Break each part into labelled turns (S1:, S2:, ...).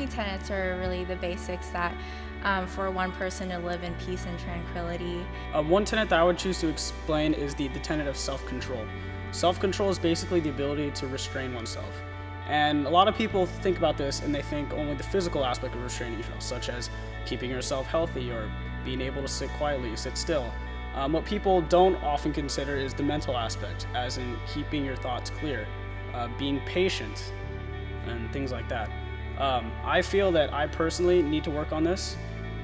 S1: think tenets are really the basics that for one person to live in peace and tranquility.
S2: One tenet that I would choose to explain is the tenet of self-control. Self-control is basically the ability to restrain oneself. And a lot of people think about this and they think only the physical aspect of restraining yourself, such as keeping yourself healthy or being able to sit quietly, sit still. What people don't often consider is the mental aspect, as in keeping your thoughts clear, being patient, and things like that. I feel that I personally need to work on this.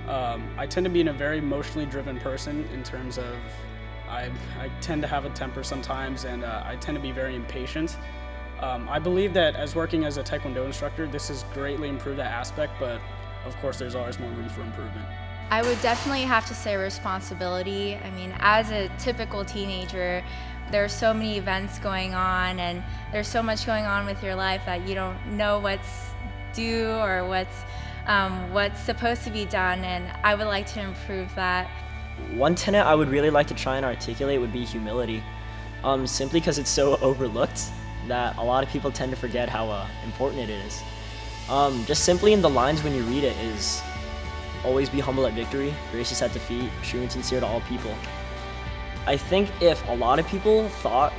S2: I tend to be a very emotionally driven person in terms of I tend to have a temper sometimes, and I tend to be very impatient. I believe that as working as a Taekwondo instructor, this has greatly improved that aspect, but of course there's always more room for improvement.
S1: I would definitely have to say responsibility. I mean, as a typical teenager, there's so many events going on and there's so much going on with your life that you don't know what's due or what's supposed to be done, and I would like to improve that.
S3: One tenet I would really like to try and articulate would be humility, simply because it's so overlooked that a lot of people tend to forget how important it is. Just simply in the lines when you read it is, always be humble at victory, gracious at defeat, true and sincere to all people. I think if a lot of people thought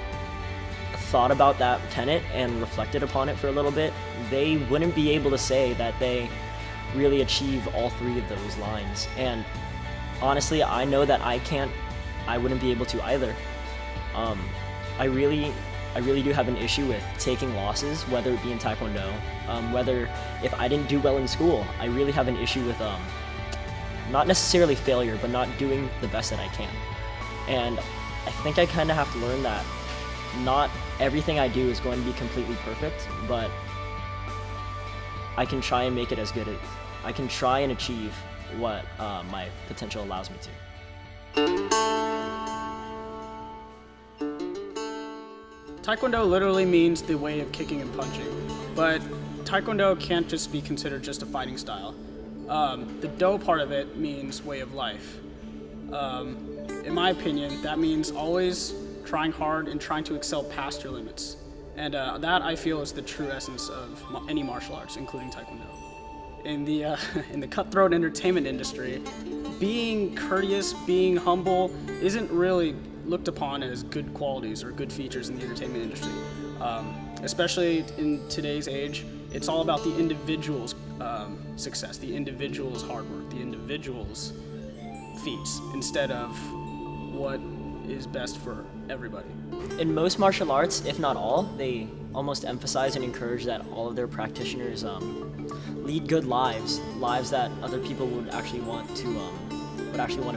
S3: about that tenet and reflected upon it for a little bit, they wouldn't be able to say that they really achieve all three of those lines. And honestly, I know that I wouldn't be able to either. I really do have an issue with taking losses, whether it be in Taekwondo, whether if I didn't do well in school, I really have an issue with not necessarily failure, but not doing the best that I can. And I think I kind of have to learn that not everything I do is going to be completely perfect, but I can try and make it as good as I can try and achieve what my potential allows me to.
S2: Taekwondo literally means the way of kicking and punching, but Taekwondo can't just be considered just a fighting style. The Do part of it means way of life. In my opinion, that means always trying hard and trying to excel past your limits. And that, I feel, is the true essence of any martial arts, including Taekwondo. In the cutthroat entertainment industry, being courteous, being humble, isn't really looked upon as good qualities or good features in the entertainment industry. Especially in today's age, it's all about the individual's success, the individual's hard work, the individual's feats, instead of what is best for everybody.
S3: In most martial arts, if not all, they almost emphasize and encourage that all of their practitioners lead good lives that other people would actually want to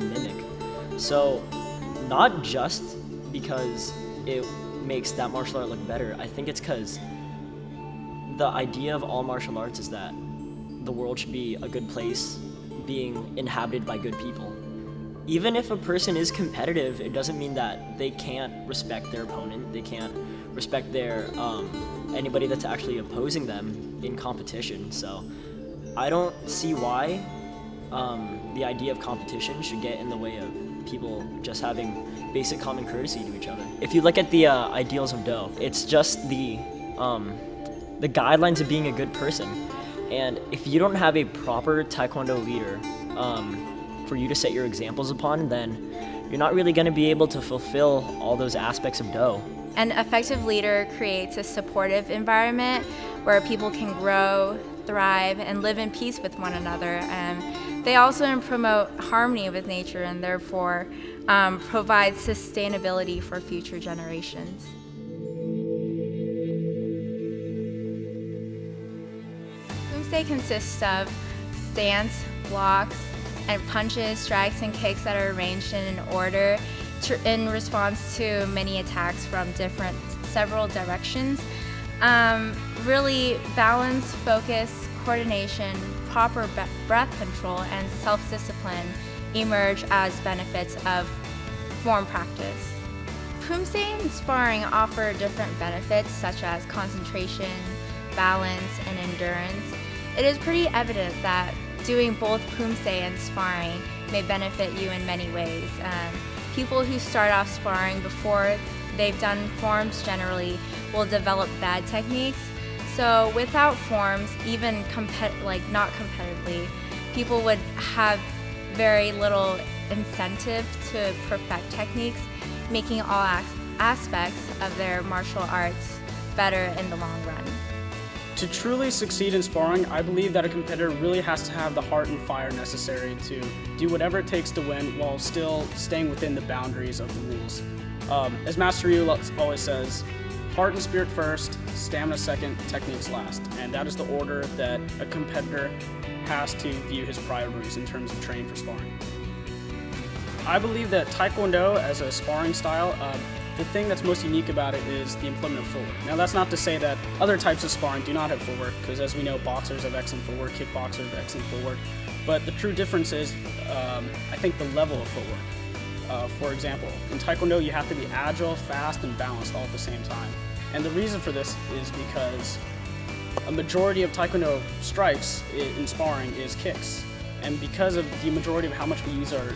S3: mimic. So, not just because it makes that martial art look better. I think it's because the idea of all martial arts is that the world should be a good place, being inhabited by good people. Even if a person is competitive, it doesn't mean that they can't respect their opponent. They can't respect their anybody that's actually opposing them in competition. So I don't see why the idea of competition should get in the way of people just having basic common courtesy to each other. If you look at the ideals of Do, it's just the guidelines of being a good person. And if you don't have a proper Taekwondo leader for you to set your examples upon, then you're not really going to be able to fulfill all those aspects of Do.
S1: An effective leader creates a supportive environment where people can grow, thrive, and live in peace with one another. They also promote harmony with nature and therefore provide sustainability for future generations. Kumse consists of stance, blocks, and punches, strikes, and kicks that are arranged in an order in response to many attacks from several directions. Really balance, focus, coordination, proper breath control, and self-discipline emerge as benefits of form practice. Kumse and sparring offer different benefits such as concentration, balance, and endurance. It is pretty evident that doing both Kumse and sparring may benefit you in many ways. People who start off sparring before they've done forms generally will develop bad techniques, So without forms, even not competitively, people would have very little incentive to perfect techniques, making all aspects of their martial arts better in the long run.
S2: To truly succeed in sparring, I believe that a competitor really has to have the heart and fire necessary to do whatever it takes to win while still staying within the boundaries of the rules. As Master Ryu always says, heart and spirit first, stamina second, techniques last. And that is the order that a competitor has to view his priorities in terms of training for sparring. I believe that Taekwondo as a sparring style, the thing that's most unique about it is the employment of footwork. Now that's not to say that other types of sparring do not have footwork, because as we know, boxers have excellent footwork, kickboxers have excellent footwork. But the true difference is, I think, the level of footwork. For example, in Taekwondo you have to be agile, fast, and balanced all at the same time. And the reason for this is because a majority of Taekwondo strikes in sparring is kicks. And because of the majority of how much we use our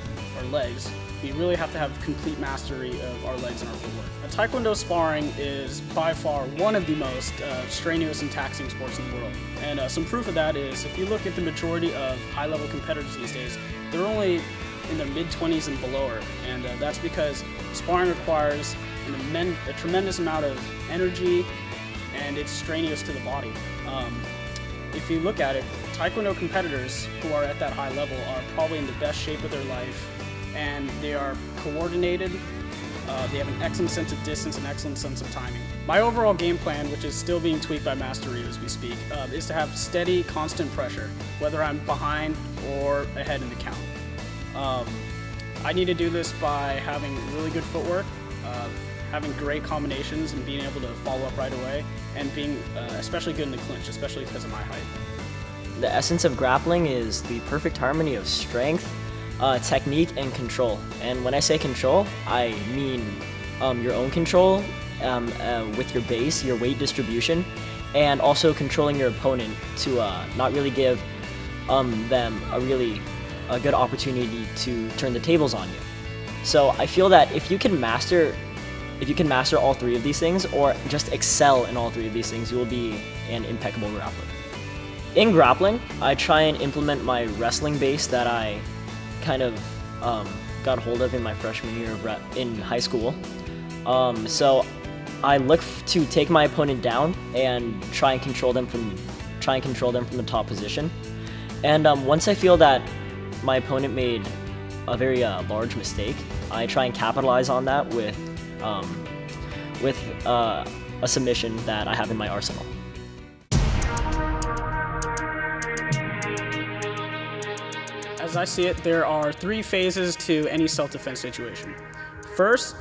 S2: legs, we really have to have complete mastery of our legs and our footwork. Taekwondo sparring is by far one of the most strenuous and taxing sports in the world. And some proof of that is if you look at the majority of high-level competitors these days, they're only in their mid-20s and below. And that's because sparring requires a tremendous amount of energy, and it's strenuous to the body. If you look at it, Taekwondo competitors who are at that high level are probably in the best shape of their life, and they are coordinated. They have an excellent sense of distance and excellent sense of timing. My overall game plan, which is still being tweaked by Master Ryu as we speak, is to have steady, constant pressure, whether I'm behind or ahead in the count. I need to do this by having really good footwork, having great combinations and being able to follow up right away, and being especially good in the clinch, especially because of my height.
S3: The essence of grappling is the perfect harmony of strength, technique, and control. And when I say control, I mean your own control with your base, your weight distribution, and also controlling your opponent to not really give them a good opportunity to turn the tables on you. So I feel that if you can master all three of these things, or just excel in all three of these things, you will be an impeccable grappler. In grappling, I try and implement my wrestling base that I kind of got hold of in my freshman year in high school. So I look to take my opponent down and try and control them from the top position. And once I feel that my opponent made a very large mistake, I try and capitalize on that with a submission that I have in my arsenal.
S2: As I see it, there are three phases to any self-defense situation. First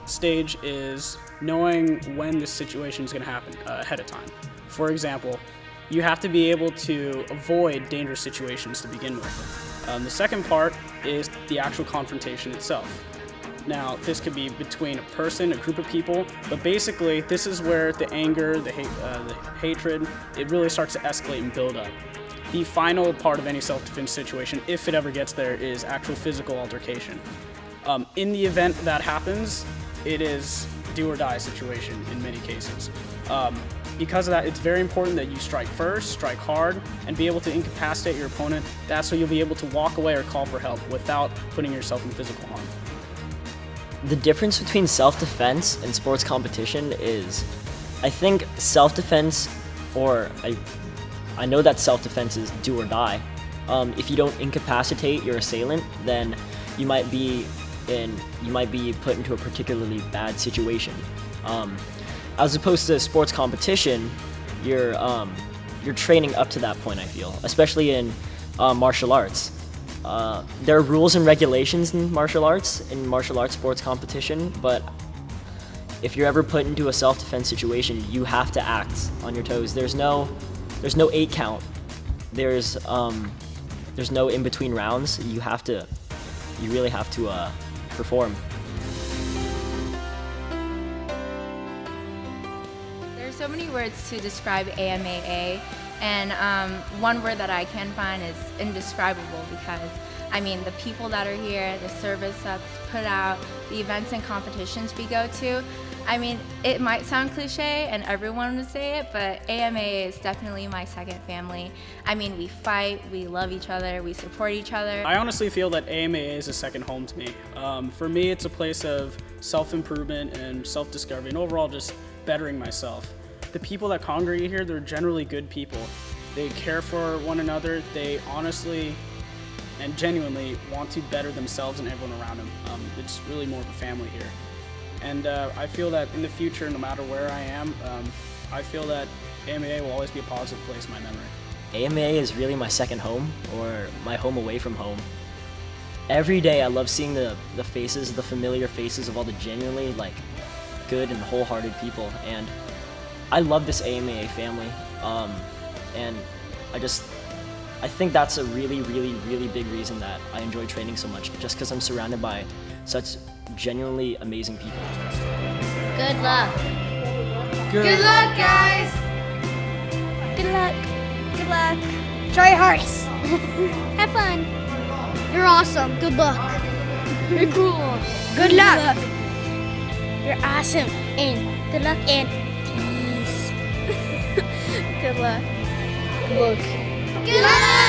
S2: stage is knowing when this situation is going to happen ahead of time. For example, you have to be able to avoid dangerous situations to begin with. The second part is the actual confrontation itself. Now, this could be between a person, a group of people, but basically this is where the anger, the hatred, it really starts to escalate and build up. The final part of any self-defense situation, if it ever gets there, is actual physical altercation. In the event that happens, it is do or die situation in many cases. Because of that, it's very important that you strike first, strike hard, and be able to incapacitate your opponent. That's so you'll be able to walk away or call for help without putting yourself in physical harm.
S3: The difference between self-defense and sports competition is, I think self-defense, or I know that self-defense is do or die. If you don't incapacitate your assailant, then you might be put into a particularly bad situation. As opposed to sports competition, you're training up to that point, I feel, especially in martial arts. There are rules and regulations in martial arts sports competition, but if you're ever put into a self-defense situation, you have to act on your toes. There's no 8 count. There's no in between rounds. You really have to perform.
S1: There's so many words to describe AMAA, and one word that I can find is indescribable, because I mean, the people that are here, the service that's put out, the events and competitions we go to. I mean, it might sound cliche and everyone would say it, but AMA is definitely my second family. I mean, we fight, we love each other, we support each other.
S2: I honestly feel that AMA is a second home to me. For me, it's a place of self-improvement and self-discovery and overall just bettering myself. The people that congregate here, they're generally good people. They care for one another. They honestly and genuinely want to better themselves and everyone around them. It's really more of a family here. And I feel that in the future, no matter where I am, I feel that AMA will always be a positive place in my memory.
S3: AMA is really my second home, or my home away from home. Every day I love seeing the faces, the familiar faces of all the genuinely good and wholehearted people, and I love this AMA family. And I think that's a really, really, really big reason that I enjoy training so much, just because I'm surrounded by such genuinely amazing people.
S4: Good luck.
S5: Good luck, guys.
S4: Good luck.
S5: Good luck. Try your hardest.
S4: Have fun.
S5: You're awesome. Good luck.
S4: You're cool.
S5: Good luck. You're awesome. And
S4: Good luck and
S5: peace.
S4: good luck.
S5: Good luck.
S4: Good luck.